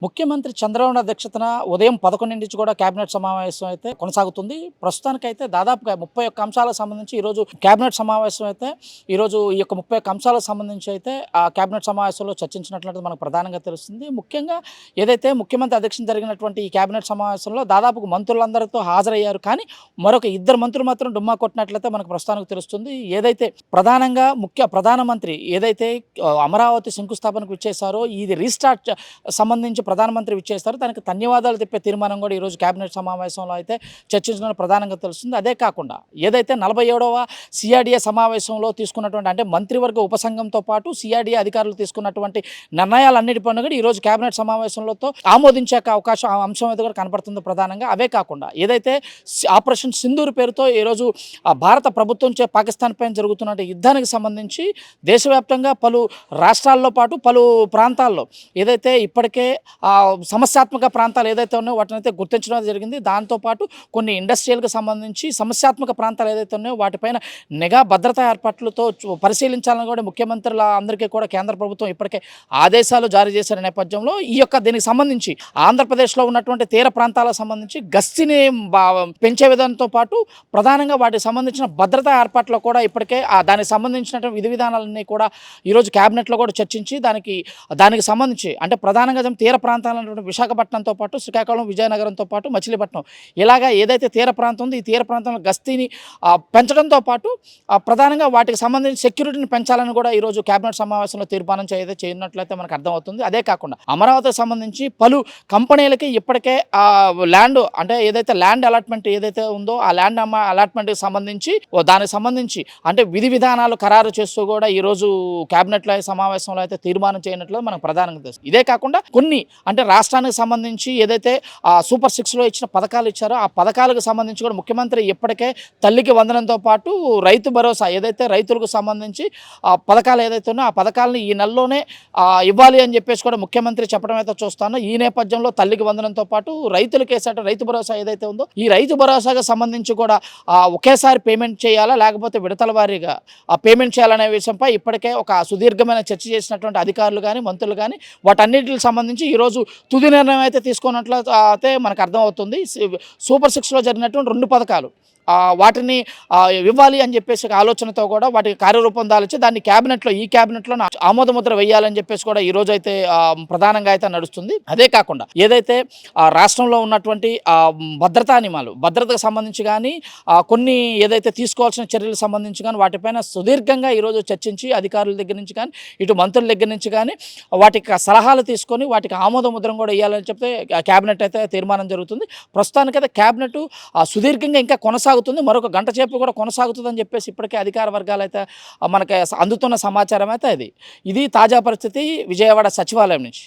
ముఖ్యమంత్రి చంద్రబాబు నాయుడు అధ్యక్షతన ఉదయం 11 నుంచి కూడా కేబినెట్ సమావేశం అయితే కొనసాగుతుంది. ప్రస్తుతానికైతే దాదాపుగా 31 అంశాలకు సంబంధించి ఈరోజు కేబినెట్ సమావేశం అయితే ఈరోజు ఈ యొక్క 31 అంశాలకు సంబంధించి అయితే ఆ కేబినెట్ సమావేశంలో చర్చించినట్లయితే మనకు ప్రధానంగా తెలుస్తుంది. ముఖ్యంగా ఏదైతే ముఖ్యమంత్రి అధ్యక్షతన జరిగినటువంటి ఈ కేబినెట్ సమావేశంలో దాదాపుగా మంత్రులందరితో హాజరయ్యారు. కానీ మరొక ఇద్దరు మంత్రులు మాత్రం డుమ్మా కొట్టినట్లయితే మనకు ప్రస్తుతానికి తెలుస్తుంది. ఏదైతే ప్రధానంగా ప్రధానమంత్రి ఏదైతే అమరావతి శంకుస్థాపనకు ఇచ్చేశారో ఇది రీస్టార్ట్ సంబంధించి ప్రధానమంత్రి విచ్చేస్తారు. దానికి ధన్యవాదాలు చెప్పే తీర్మానం కూడా ఈరోజు కేబినెట్ సమావేశంలో అయితే చర్చించడం ప్రధానంగా తెలుస్తుంది. అదే కాకుండా ఏదైతే 47వ సిఆర్డీఏ సమావేశంలో తీసుకున్నటువంటి అంటే మంత్రివర్గ ఉపసంఘంతో పాటు సిఆర్డీఏ అధికారులు తీసుకున్నటువంటి నిర్ణయాలన్నిటిపైన కూడా ఈరోజు కేబినెట్ సమావేశంలో ఆమోదించే అవకాశం అంశం అయితే కూడా కనపడుతుంది ప్రధానంగా. అవే కాకుండా ఏదైతే ఆపరేషన్ సింధూర్ పేరుతో ఈరోజు భారత ప్రభుత్వం పాకిస్తాన్ పైన జరుగుతున్న యుద్ధానికి సంబంధించి దేశవ్యాప్తంగా పలు రాష్ట్రాల్లో పాటు పలు ప్రాంతాల్లో ఏదైతే ఇప్పటికే సమస్యాత్మక ప్రాంతాలు ఏదైతే ఉన్నాయో వాటిని అయితే గుర్తించడం జరిగింది. దాంతోపాటు కొన్ని ఇండస్ట్రియల్కి సంబంధించి సమస్యాత్మక ప్రాంతాలు ఏదైతే ఉన్నాయో వాటిపైన నిఘా భద్రతా ఏర్పాట్లతో పరిశీలించాలని కూడా ముఖ్యమంత్రుల అందరికీ కూడా కేంద్ర ప్రభుత్వం ఇప్పటికే ఆదేశాలు జారీ చేసిన నేపథ్యంలో దీనికి సంబంధించి ఆంధ్రప్రదేశ్లో ఉన్నటువంటి తీర ప్రాంతాలకు సంబంధించి గస్తీని పెంచే విధానంతో పాటు ప్రధానంగా వాటికి సంబంధించిన భద్రతా ఏర్పాట్లో కూడా ఇప్పటికే దానికి సంబంధించిన విధి విధానాలన్నీ కూడా ఈరోజు క్యాబినెట్లో కూడా చర్చించి దానికి సంబంధించి అంటే ప్రధానంగా తీర ప్రాంతాలైనటువంటి విశాఖపట్నంతో పాటు శ్రీకాకుళం, విజయనగరంతో పాటు మచిలీపట్నం ఇలాగా ఏదైతే తీర ప్రాంతం ఉందో ఈ తీర ప్రాంతంలో గస్తీని పెంచడంతో పాటు ప్రధానంగా వాటికి సంబంధించి సెక్యూరిటీని పెంచాలని కూడా ఈరోజు కేబినెట్ సమావేశంలో తీర్మానం చేయనట్లయితే మనకు అర్థమవుతుంది. అదే కాకుండా అమరావతికి సంబంధించి పలు కంపెనీలకి ఇప్పటికే ల్యాండ్ అంటే ఏదైతే ల్యాండ్ అలాట్మెంట్ ఏదైతే ఉందో ఆ ల్యాండ్ అలాట్మెంట్కి సంబంధించి దానికి సంబంధించి అంటే విధి విధానాలు ఖరారు చేస్తూ కూడా ఈరోజు కేబినెట్లో సమావేశంలో అయితే తీర్మానం చేయనట్లు మనకు ప్రధానంగా తెలుస్తుంది. ఇదే కాకుండా కొన్ని అంటే రాష్ట్రానికి సంబంధించి ఏదైతే సూపర్ 6లో ఇచ్చిన పథకాలు ఇచ్చారో ఆ పథకాలకు సంబంధించి కూడా ముఖ్యమంత్రి ఇప్పటికే తల్లికి వందనంతో పాటు రైతు భరోసా ఏదైతే రైతులకు సంబంధించి పథకాలు ఏదైతే ఉన్నాయో ఆ పథకాలను ఈ నెలలోనే ఇవ్వాలి అని చెప్పేసి కూడా ముఖ్యమంత్రి చెప్పడం అయితే చూస్తాను. ఈ నేపథ్యంలో తల్లికి వందనంతో పాటు రైతులకు వేసేట రైతు భరోసా ఏదైతే ఉందో ఈ రైతు భరోసాకు సంబంధించి కూడా ఒకేసారి పేమెంట్ చేయాలా లేకపోతే విడతల వారీగా పేమెంట్ చేయాలనే విషయంపై ఇప్పటికే ఒక సుదీర్ఘమైన చర్చ చేసినటువంటి అధికారులు కానీ మంత్రులు కానీ వాటన్నిటికి సంబంధించి ఈరోజు తుది నిర్ణయం అయితే తీసుకున్నట్లు అయితే మనకు అర్థమవుతుంది. సూపర్ 6లో జరిగినటువంటి 2 పథకాలు వాటిని ఇవ్వాలి అని చెప్పేసి ఆలోచనతో కూడా వాటికి కార్యరూపం దాల్చి దాన్ని ఈ క్యాబినెట్లో ఆమోద ముద్ర వేయాలని చెప్పేసి కూడా ఈ రోజు అయితే ప్రధానంగా అయితే నడుస్తుంది. అదే కాకుండా ఏదైతే రాష్ట్రంలో ఉన్నటువంటి భద్రతా నియమాలు భద్రతకు సంబంధించి కానీ కొన్ని ఏదైతే తీసుకోవాల్సిన చర్యలకు సంబంధించి కానీ వాటిపైన సుదీర్ఘంగా ఈరోజు చర్చించి అధికారుల దగ్గర నుంచి కానీ ఇటు మంత్రుల దగ్గర నుంచి కానీ వాటికి సలహాలు తీసుకొని వాటికి ఆమోద ముద్రం కూడా వేయాలని చెప్తే క్యాబినెట్ అయితే తీర్మానం జరుగుతుంది. ప్రస్తుతానికైతే క్యాబినెట్ సుదీర్ఘంగా ఇంకా కొనసాగుతుంది. మరొక గంట సేపు కూడా కొనసాగుతుందని చెప్పేసి ఇప్పటికే అధికార వర్గాలు అయితే మనకి అందుతున్న సమాచారం అయితే ఇది తాజా పరిస్థితి విజయవాడ సచివాలయం నుంచి.